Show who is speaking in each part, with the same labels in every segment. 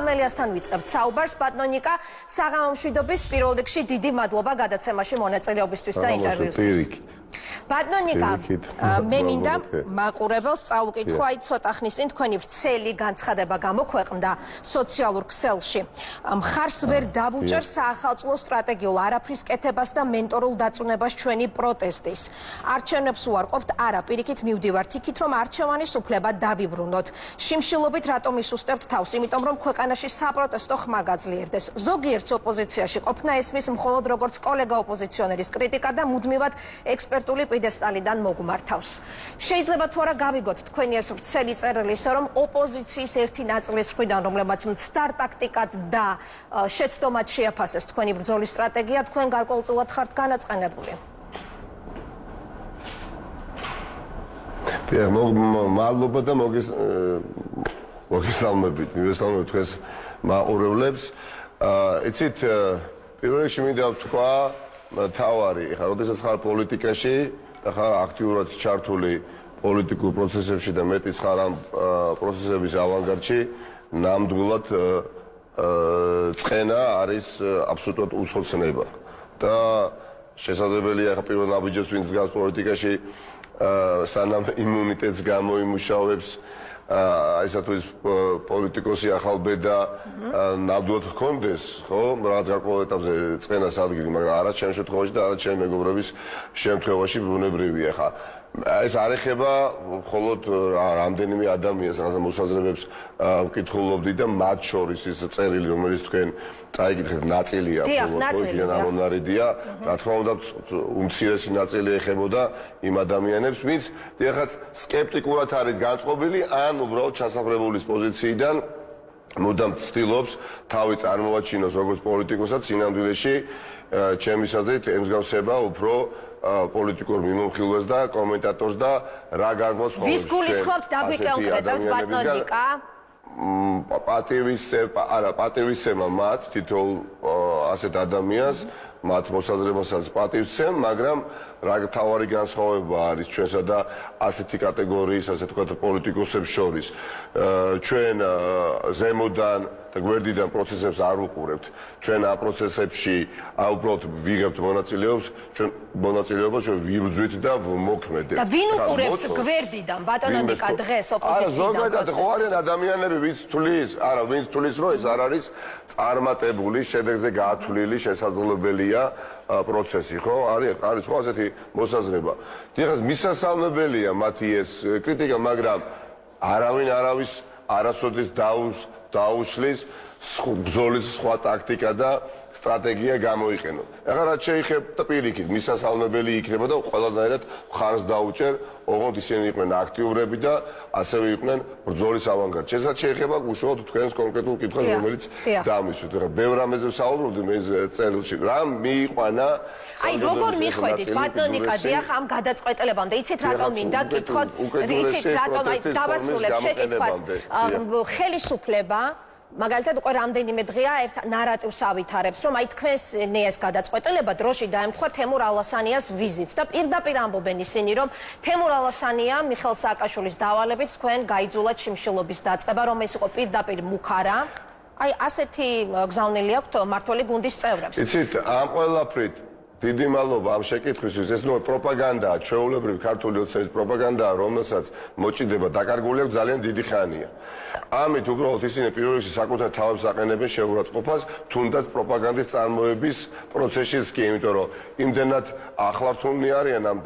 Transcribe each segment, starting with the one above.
Speaker 1: მამელიასთან ვიწყებთ საუბარს. ბატონო ნიკა, საღამო მშვიდობის პირველ რიგში დიდი მადლობა გადაცემაში მონაწილეობისთვის და ინტერვიუსთვის. ბატონო ნიკა, მე მინდა მაყურებელს წაუკითხო, აი ცოტა ხნის წინ თქვენი ვრცელი განცხადება გამოქვეყნდა სოციალურ ქსელში. მხარს ვერ დავუჭერ საახალწლო სტრატეგიულ არაფრის კეთებას და მენტორულ დაწუნებას ჩვენი პროტესტის. არჩევნებს უარყოფთ, არა, პირიქით მივდივართ იქით, რომ არჩევანის უფლება დავიბრუნოთ. შიმშილობით რატომ ისუსტებთ თავს, იმიტომ რომ ქვეყანაში საპროტესტო ხმა გაძლიერდეს. ზოგიერთს ოპოზიციაში ყოფნა ესმის მხოლოდ როგორც კოლეგა ოპოზიციონერის კრიტიკა და მუდმივად ექსპერტული პიდესტალიდან მოგმართავს. შეიძლება თუ არა გავიგოთ თქვენი ეს ვრცელი წერილი ისე რომ ოპოზიციის ერთი ნაწილის მხრიდან, რომლებმაც მცდარ ტაქტიკად და შეცდომად შეაფასეს თქვენი ბრძოლის სტრატეგია, თქვენ გარკვეულწილად ხართ განაწყენებული.
Speaker 2: მადლობა და მოგესალმებით თქვენს მაყურებლებს. იცით, პირველ რიგში მინდა ვთქვა თავარი, ხა როდესაც ხარ პოლიტიკაში და ხარ აქტიურად ჩართული პოლიტიკურ პროცესებში და მეტიც ხარ ამ პროცესების ავანგარდში, ნამდვილად წენა არის აბსოლუტურად უცხოცნება. და შესაძლებელია ხა პირველ ნაბიჯებს ვინც დგას პოლიტიკაში სანამ იმუნიტეტს გამოიმუშავებს აისა თუ ის პოლიტიკოსი ახალბედა ნამდვილად ჰქონდეს, ხო, რაღაც გარკვეულ ეტაპზე წენას ადგილი, მაგრამ არა ჩემს შემთხვევაში და არა ჩემი მეგობრების შემთხვევაში ბუნებრივია ხა. ეს არ ეხება მხოლოდ რამდენიმე ადამიანს, რაღაცა მოსაზრებებს ვკითხულობდი და მათ შორის ის წერილი, რომელიც თქვენ წაიკითხეთ, ნაწილია პოლიტიკიდან ამონარიდია, რა თქმა უნდა, უმცირესი ნაწილი ეხებოდა იმ ადამიანებს, ვინც დიახაც სკეპტიკურად არის განწყობილი ან უბრალოდ ჩასაფრებულის პოზიციიდან მუდამ ცდილობს თავი წარმოაჩინოს როგორც პოლიტიკოსად სინამდვილეში ჩემის აზრით ემსგავსება უფრო პოლიტიკურ მიმოხილვას და კომენტატორს და რა გაგმოს ხოლმე.
Speaker 1: ვის გულისხმობთ დაგვიკონკრეტებთ ბატონო ნიკა?
Speaker 2: პატივისცემა მათ თითოეულ ასეთ ადამიანს, მათ მოსაზრებასაც პატივისცემ, მაგრამ რა თავარი განსხვავება არის ჩვენსა და ასეთი კატეგორიის, ასე ვთქვათ, პოლიტიკოსებს შორის. ჩვენ ზემოდან და გვერდიდან პროცესებს არ უყურებთ. ჩვენ ამ პროცესებში უბრალოდ ვიღებთ მონაწილეობას, ჩვენ ვიბრძვით და ვმოქმედებთ.
Speaker 1: და ვინ უყურებს გვერდიდან ბატონო ნიკა დღეს ოპოზიციიდან?
Speaker 2: ზოგადად ხო არიან ადამიანები, ვინც თulis, რომ ეს არ არის წარმატებული, შედეგზე გაათვლილი, შესაძლებელია პროცესი, ხო? არის ხო ასეთი მოსაზრება. დიახაც მისასალმებელია მათი ეს კრიტიკა, მაგრამ არავინ არავის არასოდეს დაუშლის ბრძოლის სხვა ტაქტიკა და სტრატეგია გამოიყენო. ეხლა რაც შეეხება პირიქით, მისასალმებელი იქნება და ყველანაირად მხარს დაუჭერ, ოღონდ ისინი იყვნენ აქტიურები და ასევე იყვნენ ბრძოლის ავანგარდში. ესაც შეეხება უშუალოდ თქვენს კონკრეტულ კითხვას, რომელიც დამისვით. ეხლა ბევრ რამეზე ვსაუბრობდი მე წერილში, რა მიიყვანა.
Speaker 1: აი როგორ მიხვედით ბატონო ნიკა, დიახ, ამ გადაწყვეტილებამდე, იცით რატომ მინდა გითხოთ, იცით რატომ აი დავასრულებ შეკითხვას, ხელისუფლება მაგალითად უკვე რამდენიმე დღეა ერთ ნარატივს ავითარებს, რომ აი თქვენს ეს გადაწყვეტილება დროში დაემთხვა თემურ ალასანიას ვიზიტს და პირდაპირ ამბობენ ისინი, რომ თემურ ალასანია მიხეილ სააკაშვილის დავალებით თქვენ გაიძულათ შიმშილობის დაწყება, რომ ეს იყო პირდაპირ მუქარა. აი ასეთი გზავნილი აქვთ მართველი გუნდის წევრებს.
Speaker 2: იცით, ამ ყველაფრით დიდი მადლობა ამ შეკითხვისთვის. ეს პროპაგანდაა, ჩვეულებრივი ქართული ოცნების პროპაგანდაა, რომელსაც მოჭიდება დაკარგული აქვს ძალიან დიდი ხანია. ამით უბრალოდ ისინი პირველ რიგში საკუთარ თავებს აყენებენ შეურაცხყოფას, თუნდაც პროპაგანდის წარმოების პროცესშიც კი, იმიტომ რომ იმდენად ახლართულნი არიან ამ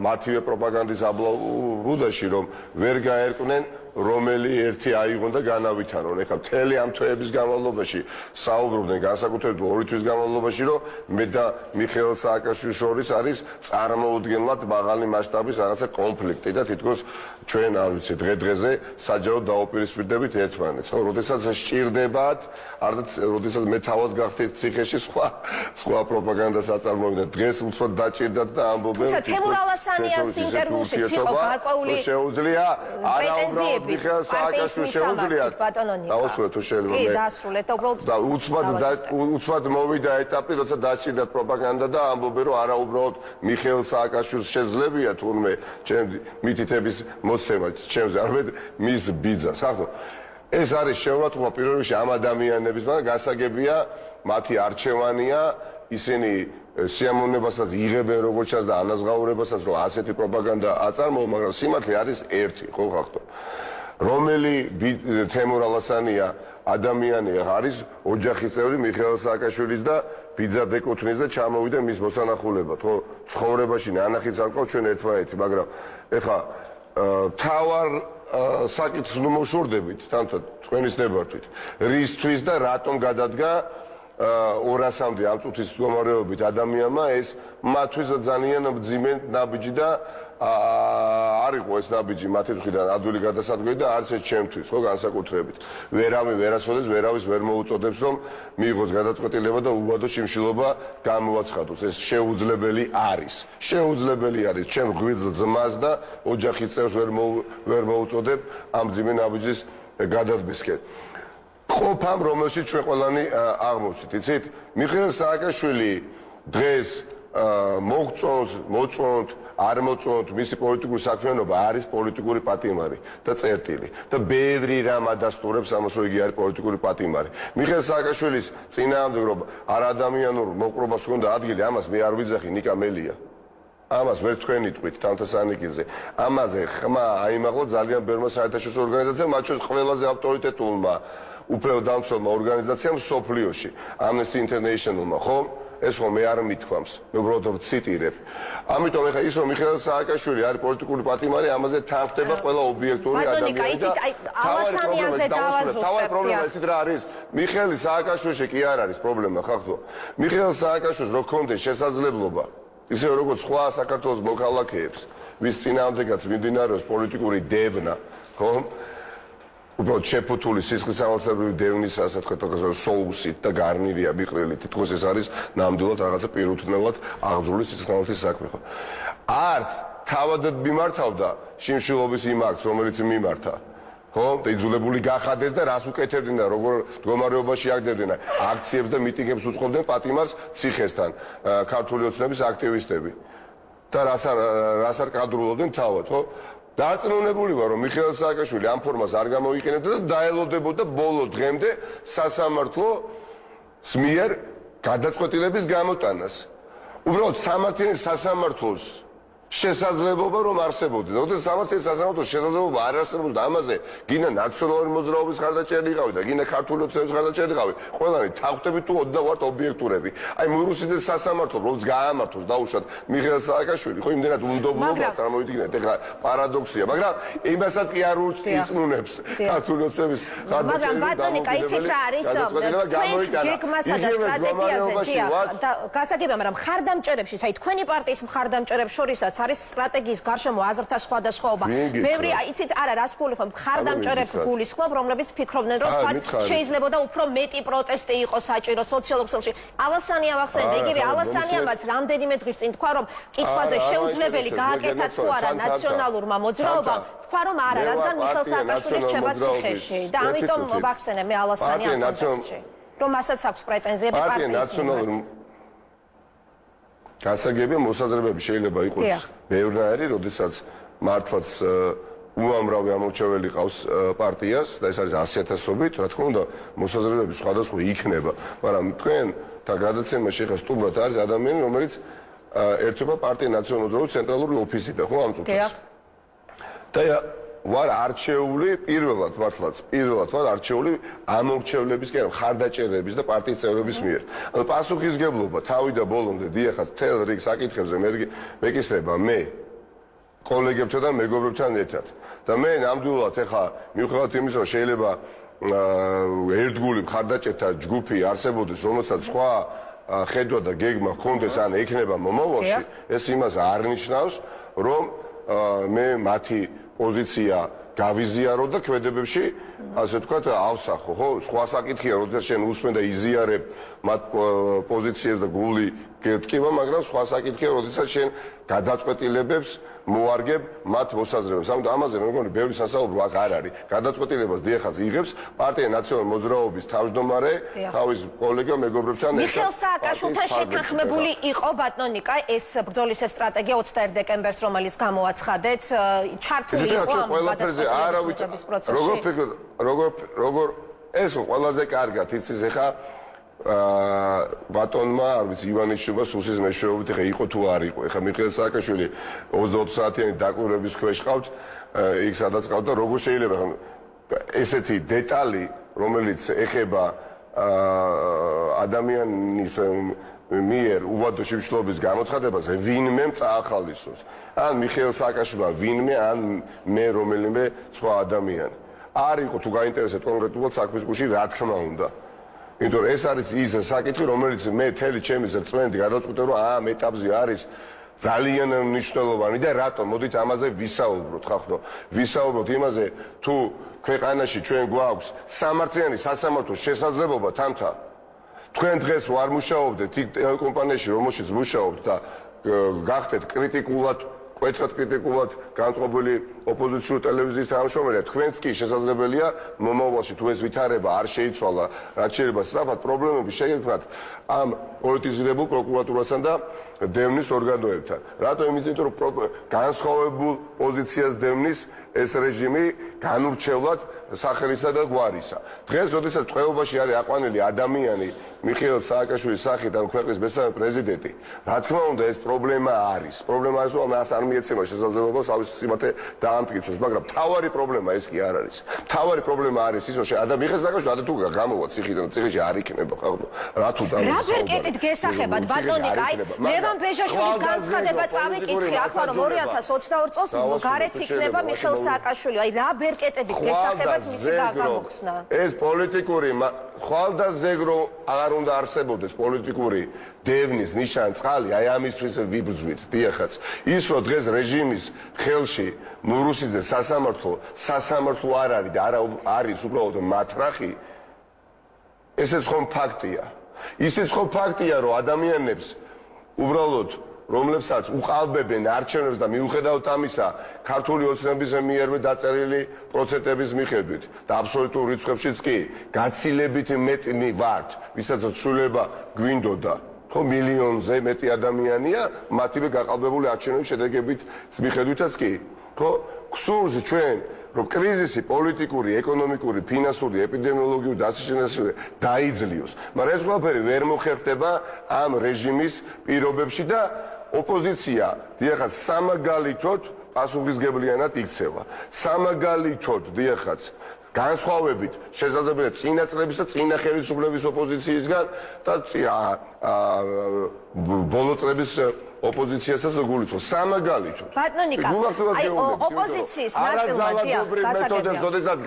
Speaker 2: მათივე პროპაგანდის აბლაბუდაში, რომ ვერ გაერკვნენ რომელი ერთი აიღონ და განავითარონ. ეხლა მთელი ამ თვეების განმავლობაში საუბრობდნენ განსაკუთრებით 2 თვის განმავლობაში, რომ მე და მიხეილ სააკაშვილის შორის არის წარმოუდგენლად მაღალი მასშტაბის რაღაცა კონფლიქტი და თითქოს ჩვენ არ ვიცი დღე-დღეზე საჯაროდ დაუპირისპირდებით ერთმანეთს. ხო, როდესაც სჭირდებათ, როდესაც მე თავად გახდით ციხეში სხვა პროპაგანდას აწარმოებდნენ. დღეს უცბად დაჭირდათ და ამბობენ,
Speaker 1: თუმცა თემურ ალასანიას ინტერვიუში იყო გარკვეული
Speaker 2: შეუძლია არა მიხეილ სააკაშვილს შეუძლიათ დაუსრულეთ თუ შეიძლება
Speaker 1: კი დაასრულეთ და უბრალოდ
Speaker 2: და უცბად მოვიდა ეტაპი, როცა დაჭირდათ პროპაგანდა და ამბობენ, რომ არა უბრალოდ მიხეილ სააკაშვილს შეძლებია თურმე ჩემი მითითების მოსცემა ჩემზე, არამედ მის ბიძას. ახლა ეს არის შეურაცხყოფა პირველ რიგში ამ ადამიანების, მაგრამ გასაგებია მათი არჩევანია, ისინი სიამოვნებასაც იღებენ როგორც ჩანს და ანაზღაურებასაც, რომ ასეთი პროპაგანდა აწარმოო, მაგრამ სიმართლე არის ერთი, ხო ხახტო. რომელი თემურ ალასანია ადამიანი არის ოჯახის წევრი მიხეილ სააკაშვილის და ბიძა ბეკუთვნის და ჩამოვიდა მის მოსანახულებად, ხო? ცხოვრებაში ნანახიც არ ყავს ჩვენ ერთმანეთი, მაგრამ ეხა თავარ საკითხს ნუ მოშორდებით, თამთა თქვენის ნებართვით. რისთვის და რატომ გადადგა 200-მდე ამ წუთის მდგომარეობით ადამიანმა ეს მათთვის ძალიან მძიმე ნაბიჯი და არ იყო ეს ნაბიჯი მათი მხრიდან ადვილი გადასადგმელი და არც ეს ჩემთვის ხო განსაკუთრებით ვერავინ ვერასოდეს ვერავის ვერ მოუწოდებს რომ მიიღოს გადაწყვეტილება და უბადო შიმშილობა გამოაცხადოს ეს შეუძლებელი არის ჩემ ღვიძლ ძმას და ოჯახის წევრს ვერ მოუწოდებ ამ მძიმე ნაბიჯის გადადგმისკენ ყოფამ რომელშიც ჩვენ ყველანი აღმოვჩით იცით მიხეილ სააკაშვილი დღეს მოწონთ არ მოწონთ მისი პოლიტიკური საქმიანობა არის პოლიტიკური პატიმარი და წერტილი და ბევრი რამ ადასტურებს ამას რომ იგი არის პოლიტიკური პატიმარი მიხეილ სააკაშვილის წინააღმდეგ არადამიანურ მოპყრობას ჰქონდა ადგილი ამას მე არ ვიძახი ნიკა მელია ამას ვერ თქვენი თქვით თამთასანიკიძე ამაზე ხმა აიმაღლა ძალიან ბევრმა საერთაშორისო ორგანიზაციამ მათ შორის ყველაზე ავტორიტეტულმა უფლებო დამცველმა ორგანიზაციამ სოფლიოში Amnesty International-მა ხო ეს რომ მე არ მithქვამს მე უბრალოდ ვციტირებ ამიტომ ეხა ის რომ მიხეილ სააკაშვილი არის პოლიტიკური პატიმარი ამაზე თანხდება ყველა ობიექტური ადამიანი და
Speaker 1: ალასანიაზე დავაზუსტებთ
Speaker 2: თავი პრობლემა ისიც რა არის მიხეილ სააკაშვილში კი არ არის პრობლემა ხახტო მიხეილ სააკაშვილს რო ქონდეს შესაძლებლობა ისე როგორც სხვა საქართველოს მოქალაქეებს ვის წინააღმდეგაც მიმდინარეობს პოლიტიკური დევნა ხო უბრალოდ შეფუთული სისხლისამართლებრივი დევნის ასეთ სოუსით და გარნირია მიყრილი თითქოს ეს არის ნამდვილად რაღაცა პირუთვნელად აღძრული სისხლისამართლის საქმე ხო არც თავადად მიმართავდა შიმშილობის იმ აქტს რომელიც მიმართა ხო და იძულებული გახადეს და რას უკეთებდნენ და როგორ მდგომარეობაში აგდებდნენ აქციებს და მიტინგებს უწყობდნენ პატიმარს ციხესთან ქართული ოცნების აქტივისტები და რას არ კადრულობდნენ თავად ხო დარწმუნებული ვარ რომ მიხეილ სააკაშვილი ამ ფორმას არ გამოიყენებდა და დაელოდებოდა ბოლო დღემდე სასამართლოს მიერ გადაწყვეტილების გამოტანას. უბრალოდ სამართლის სასამართლოს შესაძლებლობა რომ არსებობდეს. როდესაც სამართლის სასამართლოს შესაძლებლობა არ არსებობს და ამაზე გინდა ნაციონალური მოძრაობის ხარდაჭერა იყავი და გინდა ქართული ოცნების ხარდაჭერა იყავი, ყველანი თავხდებით თუ ოდნავ ობიექტურები. აი მურუსიძეს სასამართლო როგორც გაამართოს დაუშვათ მიხეილ სააკაშვილი, ხო იმდენად უნდობლობა წარმოვიდგინეთ, ეხლა პარადოქსია, მაგრამ იმასაც კი არ უწნუნებს ქართული ოცნების ხარდაჭერა.
Speaker 1: მაგრამ ბატონიკა იცით რა არის? თქვენს გეგმასა და სტრატეგიაზე გასაგებია, მაგრამ მხარდამჭერებში, აი თქვენი პარტიის მხარდამჭერებს შორისაც არის სტრატეგიის გარშემო აზრთა სხვადასხვაობა. ბევრი იცით არა რას გულისხმობ მხარდამჭერებს გულისხმობ რომლებიც ფიქრობდნენ რომ შეიძლება და უფრო მეტი პროტესტი იყოს საჭირო სოციალურ ქსელში. ალასანი ავახსენებ იგივე ალასანიამაც რამდენიმე დღის წინ თქვა რომ კითხვაზე შეუძლებელი გააკეთა თუ არა ნაციონალურმა მოძრაობამ თქვა რომ არა რადგან მიხეილ სააკაშვილი რჩება ციხეში და ამიტომ ვახსენებ მე ალასანი ამ კონტექსტში რომ მასაც აქვს პრეტენზიები პარტიის მიმართ.
Speaker 2: გასაგებია მოსაზრებები შეიძლება იყოს ბევრნაირი, როდესაც მართლაც უამრავი ამორჩეველი ყავს პარტიას და ეს არის 100,000-ობით, რა თქმა უნდა, მოსაზრებები სხვადასხვა იქნება, მაგრამ თქვენთან გადაცემაში ხა სტუმრად არის ადამიანი, რომელიც ერთობა პარტია ნაციონალური მოძრაობის ცენტრალური ოფისიდან, ხო, ამ წუთას. და ვარ არჩეული პირველად ვარ არჩეული ამორჩევლებისკენ ხარდაჭერების და პარტიის წევრების მიერ. პასუხისგებლობა თავი და ბოლომდე დიახაც თელ რიგ საკითხებზე მეკისრება მე კოლეგებთან და მეგობრებთან ერთად. და მე ნამდვილად ეხა მიუხედავად იმისა რომ შეიძლება ერთგული ხარდაჭერთა ჯგუფი არსებობდეს რომელსაც სხვა ხედვა და გეგმა ჰქონდეს ან ექნება მომავალში ეს იმას არ ნიშნავს რომ მე მათი პოზიცია გავიზიარო და ქმედებებში ასე ვთქვათ ავსახო ხო სხვა საკითხია როდესაც შენ უსმენ და იზიარებ მათ პოზიციებს და გული გეტკივა მაგრამ სხვა საკითხია როდესაც შენ გადაწყვეტილებებს მოარგებ მათ მოსაზრებებს. ამაზე მე მგონი ბევრი სასაუბრო აქ არ არის. გადაწყვეტილებას დიახაც იღებს პარტია ნაციონალური მოძრაობის თავმჯდომარე თავის კოლეგა მეგობრებთან ერთად.
Speaker 1: მიხეილ სააკაშვილთან შეთანხმებული იყო ბატონო ნიკა ეს ბრძოლის სტრატეგია 21 დეკემბერს, რომელიც გამოაცხადეთ, ჩართული იყო ამ გადაწყვეტილების პროცესში.
Speaker 2: როგორ ეს ყველაზე კარგად იცის ეხა ბატონმა არ ვიცი ივანიშვილმა სუსის მეშვეობით ეხა იყო თუ არ იყო. ეხა მიხეილ სააკაშვილი 20 საათიანი დაკვირვების ქვეშ ყავთ, იქ სადაც ყავთ და როგორ შეიძლება ესეთი დეტალი, რომელიც ეხება ადამიანის მიერ უბადო შიმშილობის გამოცხადებას ვინმე წაახალისოს. ან მიხეილ სააკაშვილმა ვინმე, ან მე რომელიმე სხვა ადამიანი. არ იყო თუ გაინტერესებთ კონკრეტულად საქმის გულში, რა თქმა უნდა. იმიტომ რომ ეს არის ის საკითხი, რომელიც მე თელი ჩემი რწმენით გადავწყვიტე, რომ ამ ეტაპზე არის ძალიან მნიშვნელოვანი და რატომ? მოდით ამაზე ვისაუბროთ, ხახდო. ვისაუბროთ იმაზე, თუ ქვეყანაში ჩვენ გვაქვს სამართლიანი სასამართლოს შესაძლებლობა თამთა. თქვენ დღეს ვარ მუშაობდეთ იქ ტელეკომპანიაში, რომელშიც მუშაობთ და გახდეთ კრიტიკულად კვეთრად კრიტიკულად განწყობილი ოპოზიციური ტელევიზიის თანამშრომელი, თქვენც კი შესაძლებელია მომავალში თუ ეს ვითარება არ შეიცვალა, რაც შეიძლება სწრაფად პრობლემები შეიქმნათ ამ პოლიტიზირებულ პროკურატურასთან და დევნის ორგანოებთან. რატომ? იმიტომ რომ განსხვავებულ პოზიციას დევნის ეს რეჟიმი განურჩევლად სახელისა და გვარისა. დღეს, როდესაც ტყვეობაში არის აყვანილი ადამიანი მიხეილ სააკაშვილის სახით, ან ქვეყნის მესამე პრეზიდენტი, რა თქმა უნდა, ეს პრობლემა არის. პრობლემა არის, რომ მას არ მიეცემა შესაძლებლობა თავის სიმართლე დაამტკიცოს, მაგრამ მთავარი პრობლემა ეს კი არ არის. მთავარი პრობლემა არის ის, რომ მიხეილ სააკაშვილი თუ გამოვა ციხიდან, ციხეში არ იქნება, ხახდო. რა თუ და
Speaker 1: რა ვერკეტით გესახებათ, ბატონო ნიკა, აი ლევან ბეჟაშვილის განცხადება წავიკითხე, ახლა რომ 2022 წელს გარეთ იქნება მიხეილ სააკაშვილი, აი რა ვერკეტებით გესახებათ მისი გამოხსნა?
Speaker 2: ეს პოლიტიკური ხვალდაზე რომ აღარ უნდა არსებობდეს პოლიტიკური დევნის ნიშანწყალი, აი ამისთვის ვიბრძვით, დიახაც. ის რომ დღეს რეჟიმის ხელში ნურუსიძე სასამართლო არ არის და არის უბრალოდ მათრახი, ესეც ხომ ფაქტია. ისიც ხომ ფაქტია, რომ ადამიანებს უბრალოდ რომლებსაც უყალბებენ არჩევნებს და მიუხედავად ამისა ქართული ოცნების მიერვე დაწერილი პროცენტების მიხედვით და აბსოლუტურ რიცხვებშიც კი გაცილებით მეტნი ვართ, ვისაც ცვლილება გვინდოდა, ხო მილიონზე მეტი ადამიანია მათივე გაყალბებული არჩევნების შედეგებით მიხედვითაც კი, ხო გსურს ჩვენ რომ კრიზისი პოლიტიკური, ეკონომიკური, ფინანსური, ეპიდემიოლოგიური და ასე შემდეგ დაიძლიოს, მაგრამ ეს ყველაფერი ვერ მოხერხდება ამ რეჟიმის პირობებში და ოპოზიცია დიახაც სამაგალითოდ პასუხისგებლიანად იქცევა. სამაგალითოდ დიახაც განსხვავებით შესაძლებელია წინა წლების და წინა ხელისუფლების ოპოზიციისგან და ბოლო წლების ოპოზიციასაც გულისხმობს. სამაგალითოდ.
Speaker 1: ბატონო ნიკა, აი ოპოზიციის ნაწილმა დიახ, გასაგებია.
Speaker 2: როდესაც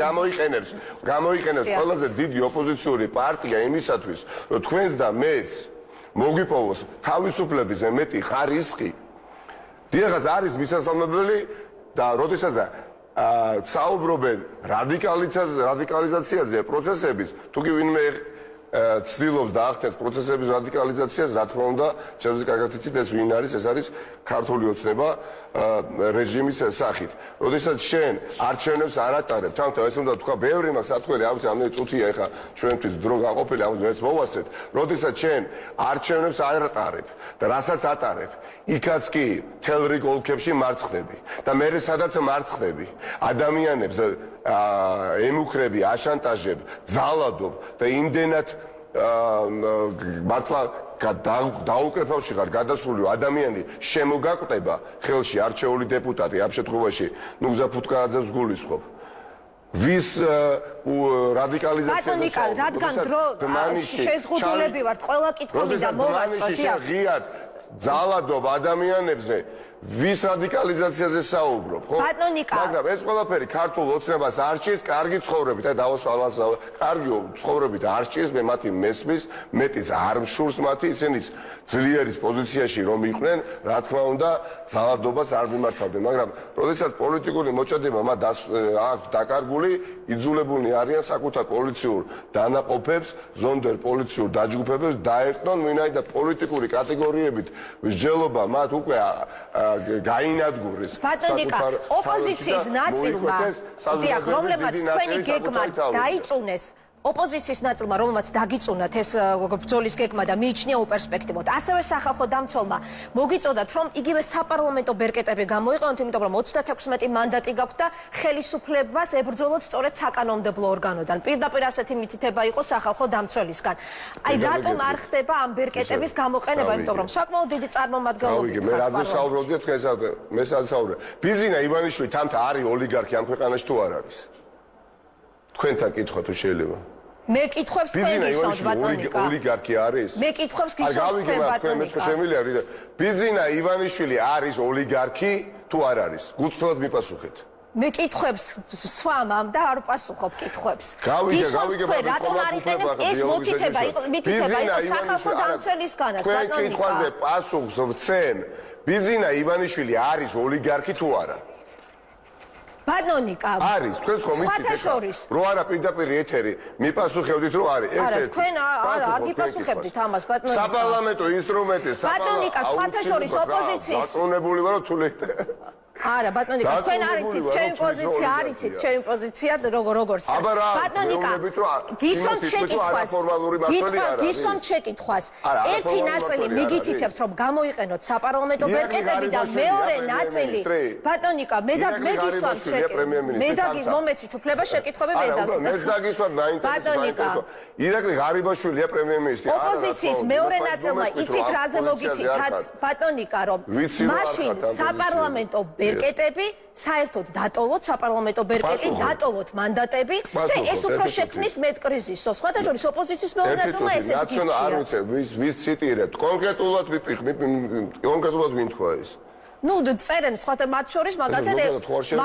Speaker 2: გამოიყენებს ყველაზე დიდი ოპოზიციური პარტია იმისათვის, რომ თქვენს და მეც მოგვიპოვოს თავისუფლების მეტი ხარისხი, დიახაც არის მისასალმებელი და როდესაც საუბრობენ რადიკალიზაციაზე პროცესების, თუ კი ვინმე ცდილობს და ახდენს პროცესების რადიკალიზაციას, რა თქმა უნდა, ჩემს კარგად იცით ეს ვინ არის, ეს არის ქართული ოცნება რეჟიმის სახით. როდესაც შენ არჩევნებს არ ატარებ, თამთა ეს უნდა თქვა, ბევრი მაქვს ათქველი, არ ვიცი, ამდენი წუთია ეხა ჩვენთვის დრო გაყოფილი, ამას მოვასწრეთ. როდესაც შენ არჩევნებს არ ატარებ და რასაც ატარებ, იქაც კი თელ რიგ ოლქებში მარცხდები და მე სადაც მარცხდები, ადამიანებს ემუქრები, აშანტაჟებ, ძალადობ და იმდენად მართლა დაუკრეფავში ხარ გადასული ადამიანი შემოგაკვდება ხელში არჩეული დეპუტატი, ამ შემთხვევაში ნუგზა ფუტკარაძეს გულისხმობ. ვის რადიკალიზაციაზე
Speaker 1: ბატონიკა, რადგან დრო შეზღუდულები ვართ, ყველა კითხვები და მოვასწროთ, დიახ.
Speaker 2: ძალადობ ადამიანებზე ვის რადიკალიზაციაზე საუბრობ, ხო? მაგრამ ეს ყველაფერი ქართულ ოცნებას არ ჭირს კარგი ცხოვრებით და დავასვამას კარგი ცხოვრებით არ ჭირს, მე მათი მესმის, მეტიც არ მშურს მათი, ისინი ძლიერის პოზიციაში რომ იყვნენ, რა თქმა უნდა, ძალადობას არ მიმართავდნენ, მაგრამ როდესაც პოლიტიკური მოჭედება მათ აქვს დაკარგული, იძულებულნი არიან საკუთარ პოლიციურ დანაყოფებს, ზონდერ პოლიციურ დაჯგუფებებს დაეყნონ, ვინაიდან პოლიტიკური კატეგორიებით მსჯელობა მათ უკვე გაინადგურეს
Speaker 1: ბატონიკა, ოპოზიციის ნაწილმა, დიახ, რომლებმაც თქვენი გეგმა დაიწუნეს, ოპოზიციის ნაწილმა, რომელმაც დაგიწუნათ ეს ბრძოლის გეგმა და მიიჩნია უპერსპექტივოდ. ასევე სახალხო დამცველმა მოგიწოდათ, რომ იგივე საპარლამენტო ბერკეტები გამოიყენოთ, იმიტომ რომ 36 მანდატი გაქვთ და ხელისუფლებას ებრძოლოთ სწორედ საკანონმდებლო ორგანოდან. პირდაპირ ასეთი მითითება იყო სახალხო დამცველისგან. აი რატომ არ ხდება ამ ბერკეტების გამოყენება, იმიტომ რომ საკმაოდ დიდი წარმომადგენლობით
Speaker 2: მე რაზე საუბრობდი თქვენ მე საუბრობ. ბიზინა ივანიშვილი თამთა არის ოლიგარქი ამ ქვეყანაში თუ არ არის? თქვენთან კითხვა თუ შეიძლება.
Speaker 1: მე კითხვებს თქვენ გისვამთ ბატონიკა.
Speaker 2: ოლიგარქი არის?
Speaker 1: მე კითხვებს გისვამთ თქვენ ბატონიკა.
Speaker 2: ბიზინა ივანიშვილი არის ოლიგარქი თუ არ არის? გულწრფელად მიპასუხეთ.
Speaker 1: მე კითხვებს სვამამ და არ პასუხობ კითხვებს.
Speaker 2: გავიგე
Speaker 1: რატომ არ იყენებ ეს მითითება იყო სახალხო დამცველისგანაც ბატონიკა.
Speaker 2: თქვენ კითხვაზე პასუხს ვცემ. ბიზინა ივანიშვილი არის ოლიგარქი თუ არა?
Speaker 1: ბატონიკა
Speaker 2: არის თქვენ ხომ იცით რო არა პირდაპირ ეთერი მიპასუხებდით რომ არის
Speaker 1: არა თქვენ არ გიპასუხებდით ამას ბატონიკა
Speaker 2: საპარლამენტო ინსტრუმენტი
Speaker 1: ბატონიკა სხვათა შორის ოპოზიციის
Speaker 2: დაკონებული ვარო თუ ლეკტე
Speaker 1: არა ბატონიკა თქვენ არ იცით ჩემი პოზიცია არ იცით ჩემი პოზიცია როგორც ბატონიკა გისვამთ შეკითხვას ერთი ნაწილი მიგითითებთ რომ გამოიყენოთ საპარლამენტო ბერკეტები და მეორე ნაწილი ბატონიკა მე გისვამთ შეკითხვას მომეცით უფლება შეკითხვები მე დავსვამ
Speaker 2: მე დაგისვამ ბატონიკა ირაკლი ღარიბაშვილია პრემიერ-მინისტრი
Speaker 1: ოპოზიციის მეორე ნაწილმა იცით რაზე ლოგითიკაც ბატონიკა რომ მაშინ საპარლამენტო ბერკეტები საერთოდ დატოვოთ საპარლამენტო ბერკეტი დატოვოთ მანდატები და ეს უფრო შექმნის მეტ კრიზისს. სხვათა შორის ოპოზიციის მეორე ნაწილმა ესეც გიჩვენებს.
Speaker 2: არ ვიცი ვის ციტირებთ კონკრეტულად კონკრეტულად ვინ თქვა ეს?
Speaker 1: ნუ წერენ სხვათა მათ შორის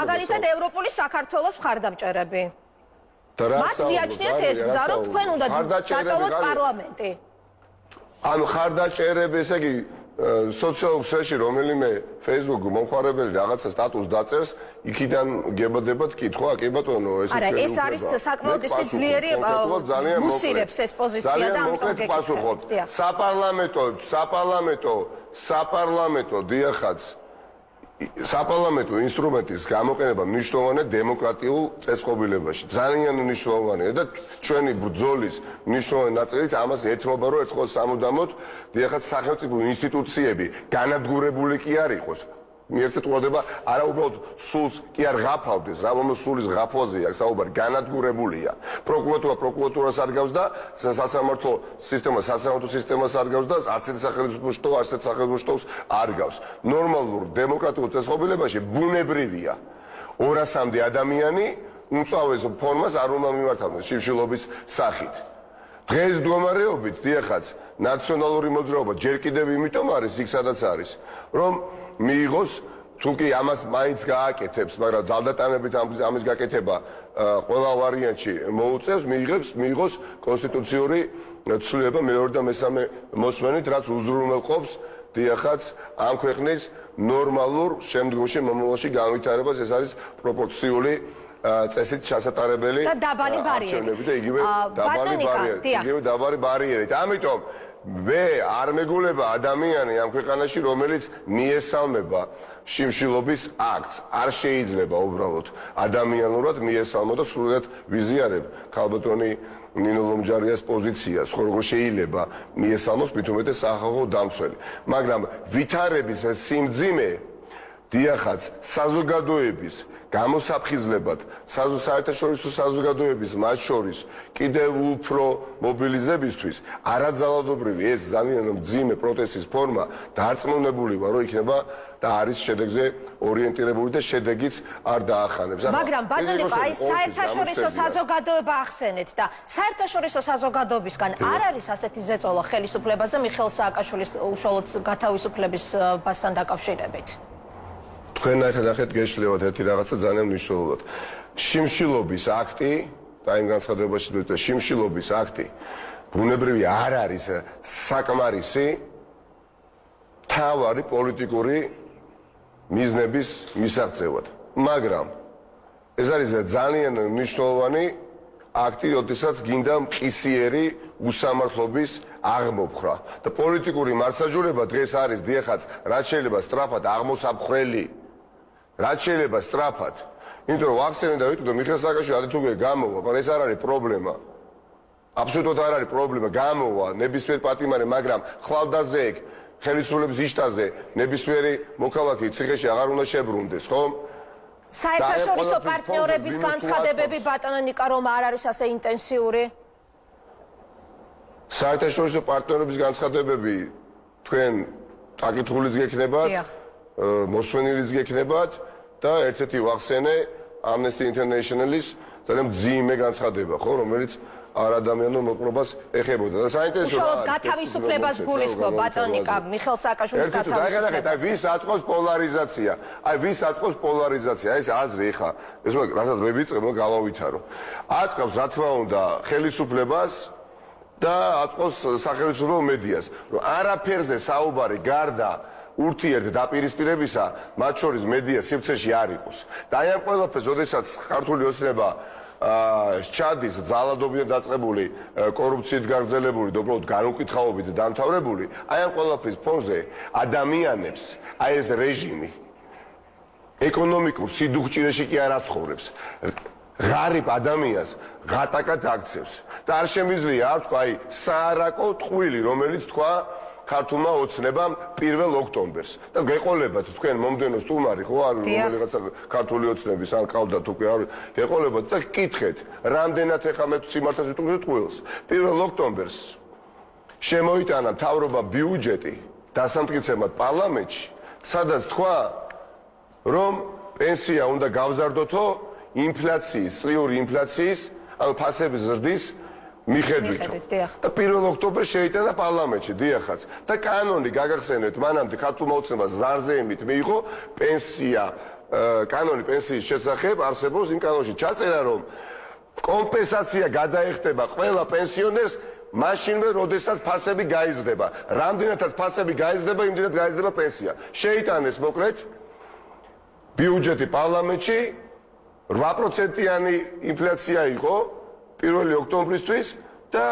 Speaker 1: მაგალითად ევროპული საქართველოს მხარდამჭერები. მათ მიაჩნიათ ეს გზა რომ თქვენ უნდა დატოვოთ პარლამენტი.
Speaker 2: ანუ ხარდაჭერები ესე იგი სოციალურ ქსელში რომელიმე Facebook მომხმარებელი რაღაცა სტატუსს დაწერს, იქიდან გებადებათ კითხვა, კი ბატონო, ეს
Speaker 1: არა, ეს არის საკმაოდ ძლიერი მუსირებს ეს პოზიცია და ამიტომ
Speaker 2: გეკითხებთ. საპარლამენტო დიახაც საპარლამენტო ინსტრუმენტის გამოყენება მნიშვნელოვანია დემოკრატიულ წესწყობილებაში. ძალიან მნიშვნელოვანია და ჩვენი ბრძოლის მნიშვნელოვანი ნაწილიც ამას ეთმობა, რომ ერთხელ სამუდამოდ დიახაც სახელმწიფო ინსტიტუციები განადგურებული კი არ იყოს. მიერთეთ ყურადღება არა უბრალოდ სულს კი არ ღაფავდეს, რომელმე სულის ღაფვაზე აქვს საუბარი, განადგურებულია. პროკურატურას არ გავს და სასამართლო სისტემას არ გავს და არც ერთ სახელმწიფო შტოს, არც ერთ სახელმწიფო შტოს არ გავს. ნორმალურ დემოკრატიულ წესწყობილებაში ბუნებრივია 200-მდე ადამიანი უწავეს ფორმას არ უნდა მიმართავდნენ შიმშილობის სახით. დღეს მდგომარეობით დიახაც ნაციონალური მოძრაობა ჯერ კიდევ იმიტომ არის იქ სადაც არის, რომ მიიღოს თუ კი ამას მაინც გააკეთებს, მაგრამ ძალდატანებით ამის გაკეთება ყველა ვარიანტში მოუწევს, მიიღოს კონსტიტუციური ცვლილება მეორე და მესამე მოსმენით, რაც უზრუნველყოფს დიახაც ამ ქვეყნის ნორმალურ შემდგომში მომავალში განვითარებას, ეს არის პროპორციული წესით ჩასატარებელი არჩევნები და იგივე დაბალი ბარიერით. ამიტომ მე არ მეგულება ადამიანი ამ ქვეყანაში, რომელიც მიესალმება შიმშილობის აქტს. არ შეიძლება უბრალოდ ადამიანურად მიესალმო და სრულად ვიზიარებ ქალბატონი ნინო ლომჯარიას პოზიციას, ხო როგორ შეიძლება მიესალმოს მით უმეტეს სახალხო დამცველი. მაგრამ ვითარების სიმძიმე დიახაც საზოგადოების გამოსაფხიზლებად საერთაშორისო საზოგადოების მათ შორის კიდევ უფრო მობილიზებისთვის არაძალადობრივი ეს ძალიან მძიმე პროტესტის ფორმა დარწმუნებული ვარ, რომ იქნება და არის შედეგზე ორიენტირებული და შედეგიც არ დაახანებს.
Speaker 1: მაგრამ ბატონიკა, აი საერთაშორისო საზოგადოება ახსენეთ და საერთაშორისო საზოგადოებისგან არ არის ასეთი ზეწოლა ხელისუფლებაზე მიხეილ სააკაშვილის უშუალოდ გათავისუფლებასთან დაკავშირებით.
Speaker 2: თქვენ ნახეთ გეშლევათ ერთი რაღაცა ძალიან მნიშვნელოვად. შიმშილობის აქტი და იმ განცხადებაში ვიტყვი, შიმშილობის აქტი ბუნებრივი არ არის საკმარისი თავარი პოლიტიკური მიზნების მისაღწევად. მაგრამ ეს არის ძალიან მნიშვნელოვანი აქტი, როდესაც გინდა მყისიერი უსამართლობის აღმოფხრა და პოლიტიკური მართლმსაჯულება დღეს არის დიახაც რაც შეიძლება სწრაფად აღმოსაფხრელი რაც შეიძლება სწრაფად იმიტომ რომ ვახსენე და ვიტყვი მიხეილ სააკაშვილი ადრე თუ გამოვა მაგრამ ეს არ არის პრობლემა აბსოლუტურად არ არის პრობლემა გამოვა ნებისმიერ პატიმარი მაგრამ ხვალდაზე ეგ ხელისუფლების იშტაზე ნებისმიერი მოქალაქე ციხეში აღარ უნდა შებრუნდეს ხო
Speaker 1: საერთაშორისო პარტნიორების განცხადებები ბატონო ნიკა რომ არ არის ასე ინტენსიური
Speaker 2: საერთაშორისო პარტნიორების განცხადებები თქვენ აკითხულიც გექნებათ მოსვენილიც გექნებათ და ერთ-ერთი ვახსენე Amnesty International-ის ძალიან მძიმე განცხადება ხო რომელიც არ ადამიანო მოპყრობას ეხებოდა და საინტერესო
Speaker 1: უშუალოდ გათავისუფლებას გულისხმობ ბატონო ნიკა მიხეილ სააკაშვილის გათავისუფლებას
Speaker 2: აი ვის აწყობს პოლარიზაცია აი ვის აწყობს პოლარიზაცია ეს აზრი ხა ეს რასაც მე ვიწყებ გავავითარო აწყობს რა თქმა უნდა ხელისუფლებას და აწყობს სახელმწიფო მედიას რომ არაფერზე საუბარი გარდა ურთიერთ დაპირისპირებისა მათ შორის მედია სივრცეში არ იყოს და აი ამ ყველაფერს ოდესაც ქართული ოცნება ჩადის ძალადობიდან დაწყებული კორუფციით გაგრძელებული და უბრალოდ განუკითხაობით დამთავრებული აი ამ ყველაფრის ფონზე ადამიანებს აი ეს რეჟიმი ეკონომიკურ სიდუხჭირეში კი არ აცხოვრებს ღარიბ ადამიანს ღატაკად აქცევს და არ შემიძლია არ თქვა აი საარაკო ტყუილი რომელიც თქვა ქართულმა ოცნებამ 1 ოქტომბერს და გეყოლებათ თქვენ მომდენო სტუმარი ხო არ რომელიღაცა ქართული ოცნების ან ყავდათ უკვე არ გეყოლებათ და გკითხეთ რამდენად ეხა მე სიმართლეს ვიტყვი ტყუილს 1 ოქტომბერს შემოიტანა მთავრობა ბიუჯეტი დასამტკიცებლად პარლამენტში სადაც თქვა რომ პენსია უნდა გავზარდოთო ინფლაციის წლიური ინფლაციის ანუ ფასების ზრდის მიხედვით და 1 ოქტომბერს შეიტანა პარლამენტში დიახაც და კანონი გაგახსენეთ მანამდე ქართულმა ოცნებას ზარზეებით მიიღო პენსია კანონი პენსიის შესახებ არსებობს იმ კანონში ჩაწერა რომ კომპენსაცია გადაეხტება ყველა პენსიონერს მაშინვე როდესაც ფასები გაიზრდება რამდენადაც ფასები გაიზრდება იმდენად გაიზრდება პენსია შეიტანეს მოკლედ ბიუჯეტი პარლამენტში 8%-იანი ინფლაცია იყო 1 ოქტომბრისთვის და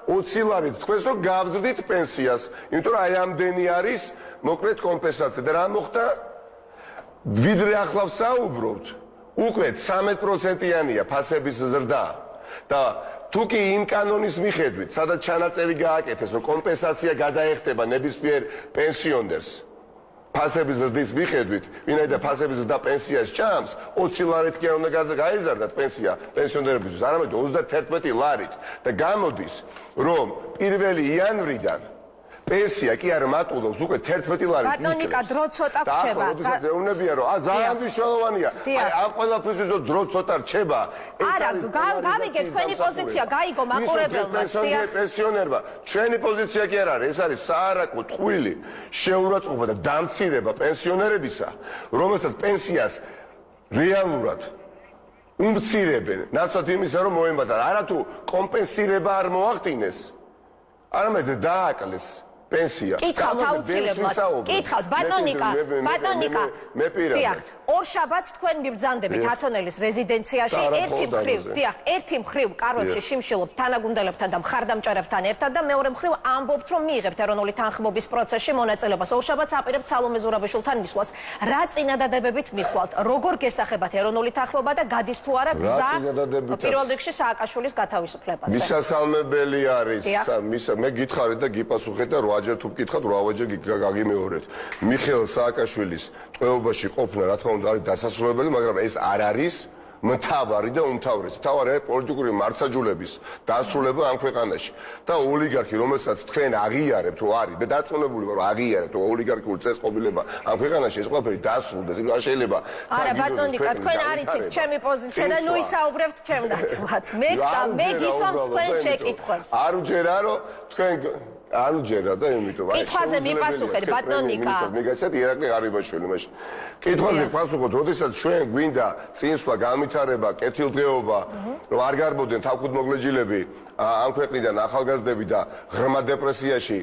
Speaker 2: 20 ლარით თქვენს რომ გავზრდით პენსიას იმიტომ რომ აი ამდენი არის მოკლედ კომპენსაცია და რა მოხდა ვიდრე ახლა ვსაუბრობთ უკვე 13%-იანია ფასების ზრდა და თუ კი იმ კანონის მიხედვით სადაც ჩანაწერი გააკეთეს რომ კომპენსაცია გადაეხტება ნებისმიერ პენსიონერს ფასების ზრდის მიხედვით, ვინაიდან ფასების ზრდა პენსიას ჭამს, 20 ლარით კი არ უნდა გაიზარდათ პენსია პენსიონერებისთვის, არამედ 31 ლარით და გამოდის, რომ 1 იანვრიდან პენსია კი არ მატულობს უკვე 11 ლარით.
Speaker 1: ბატონო ნიკა, დრო ცოტა რჩება.
Speaker 2: როდესაც ეუბნებიან, რომ ძალიან მნიშვნელოვანია. აი ამ ყველაფრისთვის დრო ცოტა რჩება.
Speaker 1: არა, გავიგეთ თქვენი პოზიცია, გაიგო მაყურებელმა.
Speaker 2: პენსიონერმა, ჩვენი პოზიცია კი არ არის, ეს არის საარაკო ტყუილი შეურაცხყოფა და დამცირება პენსიონერებისა, რომელსაც პენსიას რეალურად უმცირებენ, ნაცვლად იმისა, რომ მოემატა, არათუ კომპენსირება არ მოახდინეს, არამედ დააკლეს. პენსია.
Speaker 1: კითხავთ აუცილებლად. კითხავთ ბატონო ნიკა.
Speaker 2: მე პირადად.
Speaker 1: ორ შაბათს თქვენ მიბრძანდებით ათონელის რეზიდენციაში ერთი მხრივ კარვებში შიმშილობთ თანაგუნდელებთან და მხარდამჭერებთან ერთად და მეორე მხრივ ამბობთ რომ მიიღებთ ეროვნული თანხმობის პროცესში მონაწილეობას. ორ შაბათს აპირებთ სალომე ზურაბიშვილთან მისვლას. რა წინადადებებით მიხვალთ? როგორ გესახებათ ეროვნული თანხმობა და გადის თუ არა გზა პირველ რიგში სააკაშვილის გათავისუფლებაზე?
Speaker 2: მისასალმებელი არის. მე გითხარით და გიპასუხეთ და 8 ჯერ თუ გკითხავთ 8 ჯერ გაგიმეორეთ. მიხეილ სააკაშვილის ტყვეობაში ყოფნა რა თქმა უნდა არის დასასრულებელი, მაგრამ ეს არ არის მთავარი და უმთავრესი. მთავარი არის პოლიტიკური მართლმსაჯულების დასრულება ამ ქვეყანაში და ოლიგარქი, რომელსაც თქვენ აღიარებთ, რომ არის, მე დარწმუნებული ვარ, რომ აღიარებთ, რომ ოლიგარქიული წესწყობილება ამ ქვეყანაში ეს ყველაფერი დასრულდეს, იმით არ შეიძლება.
Speaker 1: არა, ბატონო ნიკა, თქვენ არ იცით ჩემი პოზიცია და ნუ ისაუბრებთ ჩემ ნაცვლად. მე გისვამთ თქვენ შეკითხვებს.
Speaker 2: არ უჯერა, რომ თქვენ არ უჯერა და იმიტომ
Speaker 1: აი კითხვაზე მიპასუხეთ ბატონო ნიკა.
Speaker 2: მიგაცეთ ირაკლი ღარიბაშვილი მაშინ. კითხვაზე პასუხოთ, როდესაც ჩვენ გვინდა წინსვლა, განვითარება, კეთილდღეობა, რომ არ გარბოდნენ თავქუდმოგლეჯილები ამ ქვეყნიდან ახალგაზრდები და ღრმა დეპრესიაში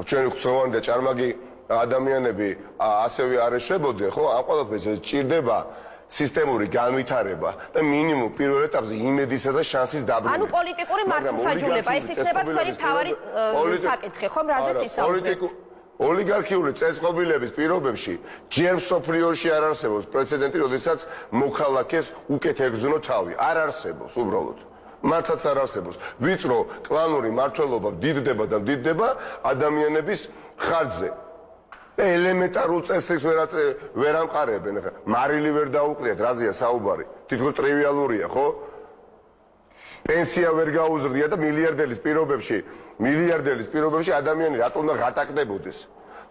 Speaker 2: ჩვენი ხსოვანი და ჭარმაგი ადამიანები ასევე არ ეშვებოდნენ, ხო? ამ ყველაფერს ჭირდება სისტემური განვითარება და მინიმუმ პირველ ეტაპზე იმედისა და შანსის დაბრუნება.
Speaker 1: ანუ პოლიტიკური მართლმსაჯულება, ეს იქნება თქვენი მთავარი საკითხი, ხომ, რაზეც ისაუბრებთ?
Speaker 2: ოლიგარქიული წესწყობილების პირობებში ჯერ მსოფლიოში არ არსებობს პრეცედენტი, როდესაც მოქალაქეს უკეთ ეგზნო თავი. არ არსებობს უბრალოდ. მართლაც არ არსებობს. ვიწრო კლანური მმართველობა დიდდება ადამიანების ხარჯზე. ელემენტარულ წესრიგს ვერ ამყარებენ. მარილი ვერ დაუყლიათ, რაზეა საუბარი? თითქოს ტრივიალურია, ხო? პენსია ვერ გაუზრდია და მილიარდერის პირობებში ადამიანი რატომ უნდა ღატაკდებოდეს?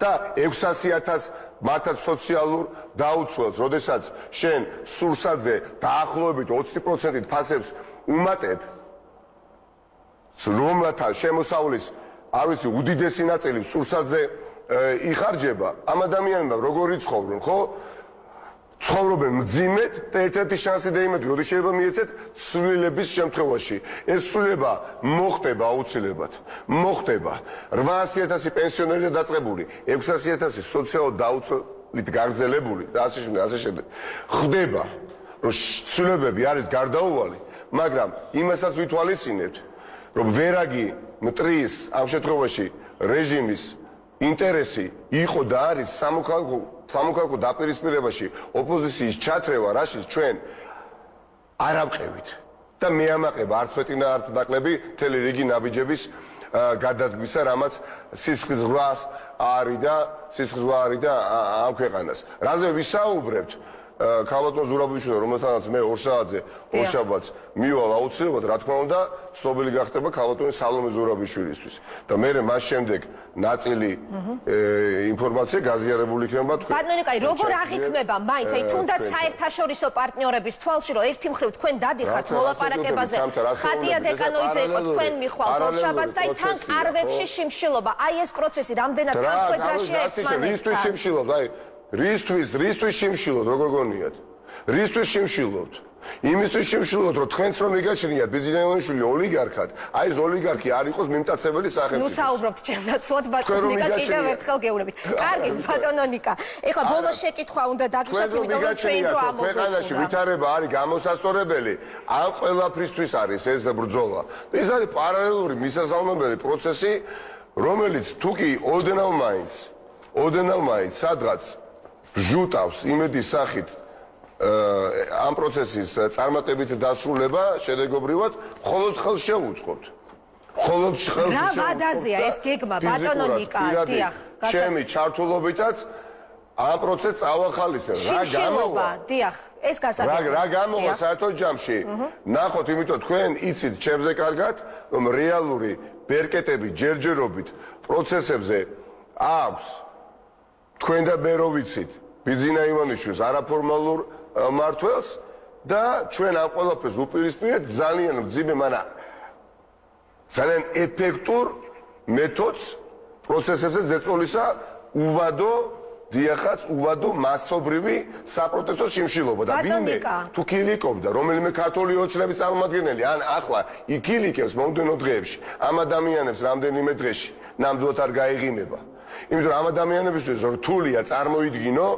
Speaker 2: და 600,000 მართაც სოციალურ დაუცველს, როდესაც შენ სურსათზე დაახლოებით 20%-ით ფასებს უმატებ, რომელთა შემოსავლის, არ ვიცი, უდიდესი ნაწილი სურსათზე იხარჯება, ამ ადამიანებმა როგორი ცხოვრობენ, ხო? ცხოვრობენ მძიმედ და ერთ-ერთი შანსი და იმედი, როდის შეიძლება მიეცეთ ცვლილების შემთხვევაში. ეს ცვლილება მოხდება აუცილებლად. მოხდება. 800,000 პენსიონერია დაწყებული, 600,000 სოციალურ დაუცველით გაგრძელებული და ასე შემდეგ. ხდება, რომ ცვლილებები არის გარდაუვალი, მაგრამ იმასაც ვითვალისწინებთ, რომ ვერაგი მტრის ამ შემთხვევაში რეჟიმის ინტერესი იყო და არის სამოქალაქო დაპირისპირებაში ოპოზიციის ჩათრევა, რაშიც ჩვენ არ ავყევით და მე ამაყება არც ფეტინა არც დაკლები მთელი რიგი ნაბიჯების გადადგმისა, რამაც სისხლძღვას არის და ამ ქვეყანას. რაზე ვისაუბრებთ? ქალბატონ ზურაბიშვილი, რომელთანაც მე 2 საათზე ორშაბათს მივალ აუცილებლად, რა თქმა უნდა, ცნობილი გახდება ქალბატონი სალომე ზურაბიშვილისთვის. და მე მას შემდეგ ნაწილი ინფორმაცია გაზიარებული იქნება თქვენ.
Speaker 1: ბატონო ნიკაი, როგორ აღიქმება მაინც, აი თუნდაც საერთაშორისო პარტნიორების თვალში, რომ ერთი მხრივ თქვენ დადიხართ მოლაპარაკებაზე, ხატია დეკანოიძე იყო თქვენ მიხვალთ ორშაბათს და აი თან კარვებში შიმშილობა. აი ეს პროცესი რამდენად თანხმედრაშია ერთმანეთთან?
Speaker 2: რისთვის შიმშილობთ? აი რისთვის შიმშილობთ, როგორ გონიათ? რისთვის შიმშილობთ? იმისთვის შიმშილობთ, რომ თქვენც რომ მიგაჩნიათ ბიძინა ივანიშვილი ოლიგარქად, აი ეს ოლიგარქი არ იყოს მიმტაცებელი სახელმწიფო.
Speaker 1: ნუ საუბრობთ ჩემნაცვლად, ბატონო ნიკა, კიდევ ერთხელ გეუბნებით. კარგით, ბატონო ნიკა. ეხლა ბოლოს შეკითხვა უნდა დაგიშვათ, იმიტომ რომ ჩვენ რო ამოვეცულა.
Speaker 2: ქვეყანაში ვითარება არის გამოსასწორებელი, ამ ყველაფრისთვის არის ეს ბრძოლა. ეს არის პარალელური მისასალმებელი პროცესი, რომელიც თუკი ოდნავ მაინც სადღაც ჟუტავს იმედის სახით ამ პროცესის წარმატებით დასრულება შედეგობრივად, მხოლოდ ხელს შევუწყობთ. მხოლოდ ხელს
Speaker 1: რა ვადაზეა ეს გეგმა, ბატონო ნიკა, დიახ.
Speaker 2: ჩემი ჩართულობითაც ამ პროცესს ავახალისებ. რა გამოვა?
Speaker 1: დიახ, ეს გასაგებია.
Speaker 2: რა გამოვა საერთოდ ჯამში? ნახოთ, იმიტომ თქვენ იცით ჩემზე კარგად, რომ რეალური ბერკეტები ჯერჯერობით პროცესებზე აქვს. თქვენ და მე რო ვიცით ბიძინა ივანიშვილს არაფორმალურ მმართველს და ჩვენ ამ ყველაფერს უპირისპირეთ ძალიან მძიმე, მაგრამ ძალიან ეფექტურ მეთოდს პროცესებზე ზეწოლისა უვადო მასობრივი საპროტესტო შიმშილობა და ვინმე თუ კილიკობდა რომელიმე ქართული ოცნების წარმომადგენელი ან ახლა იკილიკებს მომდენო დღეებში ამ ადამიანებს რამდენიმე დღეში ნამდვილად არ გაეღიმება. იმიტომ რომ ამ ადამიანებისთვის რთულია წარმოიდგინო,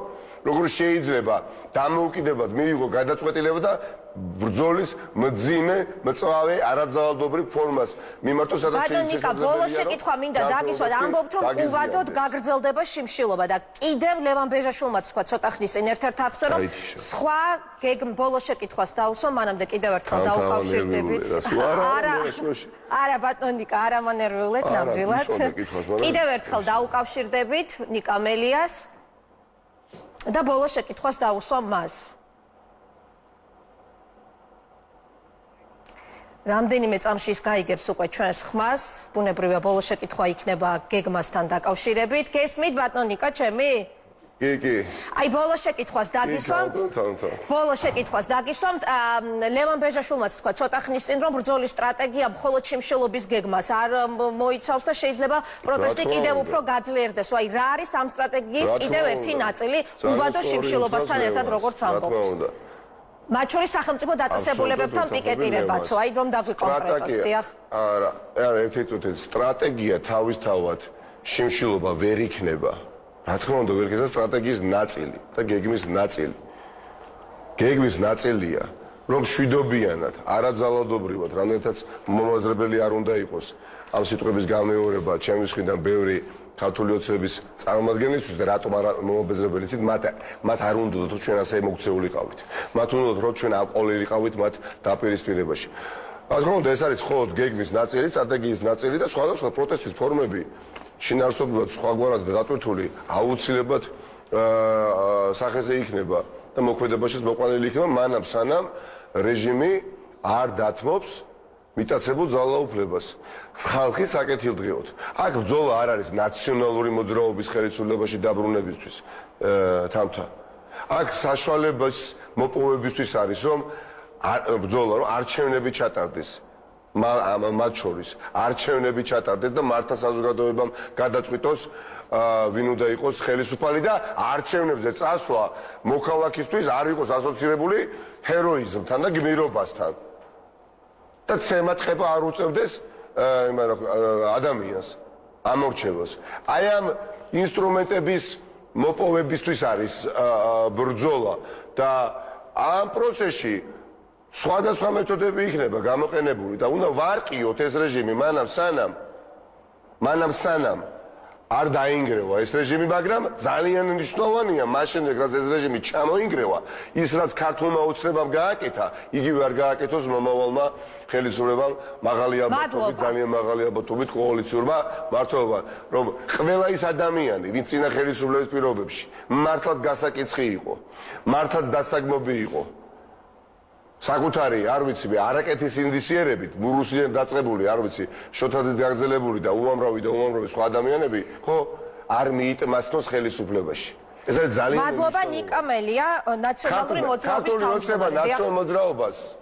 Speaker 2: როგორ შეიძლება დამოუკიდებლად მიიღო გადაწყვეტილება და ბრძოლის მძიმე, მწვავე, არაძალადობრივ ფორმას მიმართოს, სადაც
Speaker 1: შეიძლება ბოლოს შეკითხვა მინდა დაგისვათ, ამბობთ რომ უვადოდ გაგრძელდება შიმშილობა და კიდევ ლევან ბეჟაშვილმაც თქვა ცოტა ხნის წინ ერთ-ერთ არხზე, რომ სხვა ბოლოს შეკითხვას დავუსვა, მანამდე კიდევ ერთხელ დაუკავშირდებით. არა ბატონო ნიკა, არა მანერვიულეთ ნამდვილად. კიდევ ერთხელ დაუკავშირდებით ნიკა მელიას და ბოლოს შეკითხვას დავუსვა მას. რამდენიმე წამში ის გაიგებს უკვე ჩვენს ხმას, ბუნებრივია ბოლოს შეკითხვა იქნება გეგმასთან დაკავშირებით. გესმით ბატონო ნიკა ჩემი?
Speaker 2: კი.
Speaker 1: აი ბოლოს შეკითხვას დაგისვამთ. ლევან ბეჟაშვილმაც თქვა ცოტა ხნის წინ, რომ ბრძოლის სტრატეგია მხოლოდ შიმშილობის გეგმას არ მოიცავს და შეიძლება პროტესტი კიდევ უფრო გაძლიერდეს. აი რა არის ამ სტრატეგიის კიდევ ერთი ნაწილი უვადო შიმშილობასთან ერთად, როგორც ამბობთ? მათ შორის სახელმწიფო დაწესებულებებთან პიკეტირებაც, აი რომ დაგვიკონკრეტოთ, დიახ.
Speaker 2: არა, ერთი წუთით სტრატეგია თავისთავად შიმშილობა ვერ იქნება. რა თქმა უნდა, ვერ იქნება სტრატეგიის ნაწილი და გეგმის ნაწილი. გეგმის ნაწილია, რომ შვიდობიანად, არაძალადობრივად, რამდენადაც მომაზრებელი არ უნდა იყოს ამ სიტყვების გამეორება, ჩემი მხრიდან ბევრი ქართული ოცნების წარმომადგენლისთვის და რატომ არ მომაბეზრებელი იცით, მათ არ უნდათ რომ ჩვენ ასე მოგცეულიყავით. მათ უნდათ რომ ჩვენ აყოლილიყავით მათ დაპირისპირებაში. რა თქმა უნდა, ეს არის მხოლოდ გეგმის ნაწილი, სტრატეგიის ნაწილი და სხვადასხვა პროტესტის ფორმები შინაარსობრივად სხვაგვარად დატვირთული აუცილებლად სახეზე იქნება და მოქმედებაშიც მოყვანილი იქნება, მანამ სანამ რეჟიმი არ დათმობს მიტაცებულ ძალაუფლებას ხალხის საკეთილდღეოდ. აქ ბრძოლა არ არის ნაციონალური მოძრაობის ხელისუფლებაში დაბრუნებისთვის თამთა. აქ საშუალებას მოპოვებისთვის არის რომ ბრძოლა რომ არჩევნები ჩატარდეს მათ შორის არჩევნები ჩატარდეს და მართა საზოგადოებამ გადაწყვიტოს ვინ უნდა იყოს ხელისუფალი და არჩევნებზე წასვლა მოქალაქისთვის არ იყოს ასოცირებული ჰეროიზმთან და გმირობასთან. და ცემატყება არ უწევდეს ადამიანს ამორჩევას. აი ამ ინსტრუმენტების მოპოვებისთვის არის ბრძოლა და ამ პროცესში სხვადასხვა მეთოდები იქნება გამოყენებული და უნდა ვარყიოთ ეს რეჟიმი მანამ სანამ არ დაინგრევა ეს რეჟიმი, მაგრამ ძალიან მნიშვნელოვანია მას შემდეგ, რაც ეს რეჟიმი ჩამოინგრევა, ის რაც ქართულმა ოცნებამ გააკეთა, იგივე არ გააკეთოს მომავალმა ხელისუფლებამ მაღალი ალბათობით, ძალიან მაღალი ალბათობით კოალიციურმა მმართველობამ, რომ ყველა ის ადამიანი, ვინც წინა ხელისუფლების პირობებში მართლაც გასაკიცხი იყო, მართლაც დასაგმობი იყო, საკუთარი, არ ვიცი, არაკეთის ინდისიერებით, რუსიდან დაწყებული, არ ვიცი, შოთაძის გაგრძელებული და უამრავი სხვა ადამიანები, ხო, არ მიიტმასნოს ხელისუფლებაში. ეს არის ძალიან
Speaker 1: მადლობა ნიკა მელია, ნაციონალური მოძრაობის
Speaker 2: თავმჯდომარე.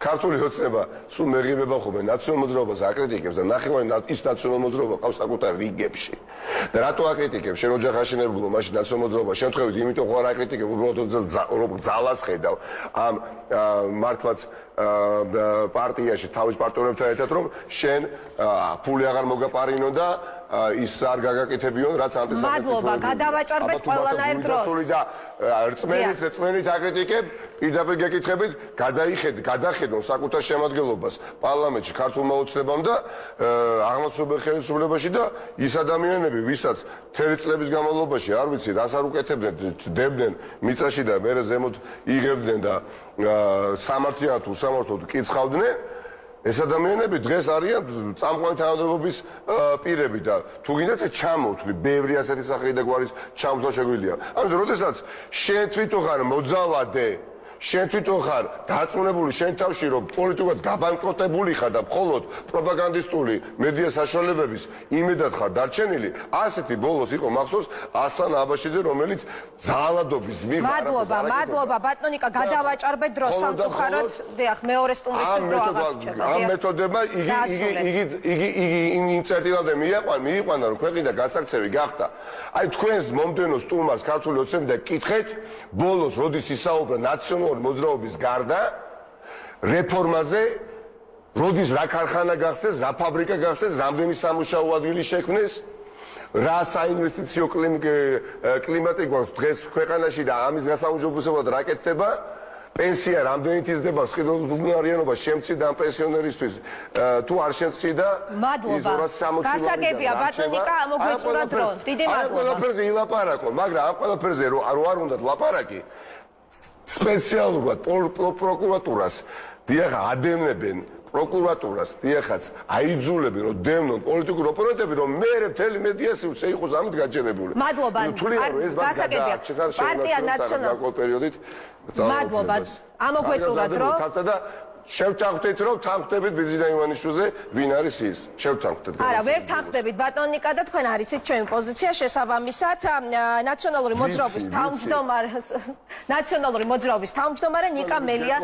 Speaker 2: ქართული ოცნება სულ მეღიმება ხოლმე ნაციონალურ მოძრაობას აკრიტიკებს და ნახევარი ის ნაციონალურ მოძრაობა ყავს საკუთარ რიგებში. და რატო აკრიტიკებს? შენ ოჯახაშენებულო, მაშინ ნაციონალურ მოძრაობას შემთხვევით, იმიტომ ხო არ აკრიტიკებ, უბრალოდ ძალას ხედავ ამ მართლაც პარტიაში თავის პარტნიორებთან ერთად, რომ შენ ფული აღარ მოგაპარინო და ის არ გაგაკეთებიონ, რაც ანტისაკრიტიკული.
Speaker 1: მადლობა, გადავაჭარბეთ ყველანაირ დროს.
Speaker 2: რწმენით აკრიტიკებ, პირდაპირ გეკითხებით, გადახედონ საკუთარ შემადგენლობას პარლამენტში ქართულმა ოცნებამ და აღმასრულებელ ხელისუფლებაში და ის ადამიანები, ვისაც მთელი წლების განმავლობაში, არ ვიცი, რას არ უკეთებდნენ, დებდნენ მიწაში და მერე ზემოთ იღებდნენ და სამართლიანად თუ უსამართლოდ კიცხავდნენ, ეს ადამიანები დღეს არიან წამყვანი თანამდებობის პირები და თუ გინდათ ჩამოვთვლი, ბევრი ასეთი სახელი და გვარის ჩამოთვლა შეგვიძლია. ამიტომ როდესაც შენ თვითონ ხარ მოძალადე, შენ თვითონ ხარ დარწმუნებული შენ თავში, რომ პოლიტიკურად გაბანკროტებული ხარ და მხოლოდ პროპაგანდისტული მედია საშუალებების იმედად ხარ დარჩენილი, ასეთი ბოლოს იყო მახსოვს ასლან აბაშიძე, რომელიც ძალადობის
Speaker 1: მადლობა ბატონიკა, გადავაჭარბეთ დროს სამწუხაროდ, დიახ, მეორე სტუნდისთვის დრო აღარ რჩება.
Speaker 2: ამ მეთოდებმა იგი იმ წერტილამდე მიიყვანა, რომ ქვეყნიდან გასაქცევი გახდა. აი თქვენს მომდევნო სტუმარს ქართული ოცნები და კითხეთ, ბოლოს როდის ისაუბრა ნაციონალური მოძრაობის გარდა რეფორმაზე, როდის რა ქარხანა გახსნეს, რა ფაბრიკა გახსნეს, რამდენი სამუშაო ადგილი შექმნეს, რა საინვესტიციო კლიმატი გვაქვს დღეს ქვეყანაში და ამის გასაუმჯობესებლად რა კეთდება, პენსია რამდენით იზრდება, სყიდულარიანობა შემცირდა ამ პენსიონერისთვის თუ არ შემცირდა,
Speaker 1: მადლობა, გასაგებია ბატონიკა, ამოგვეწურა დრო, დიდი მადლობა.
Speaker 2: ამ ყველაფერზე ილაპარაკო, მაგრამ ამ ყველაფერზე რო არ უნდათ ლაპარაკი, სპეციალურად პროკურატურას დიახ ადევნებენ, პროკურატურას დიახაც აიძულებენ, რომ დევნონ პოლიტიკურ ოპონენტები, რომ მერე მთელი მედია სივრცე იყოს ამით გაჯერებული.
Speaker 1: მადლობა, გასაგებია, პარტია ნაციონალური. მადლობა, ამოგვეწურა დრო.
Speaker 2: შევთანხმდით, რომ თანხმდებით ბიზნესა ივანიშვილზე, ვინ არის ის? შევთანხმდით.
Speaker 1: არა, ვერ თანხმდებით ბატონიკა და თქვენ არიცით ჩემი პოზიცია შესაბამისად. ნაციონალური მოძრაობის თავმჯდომარე ნიკა მელია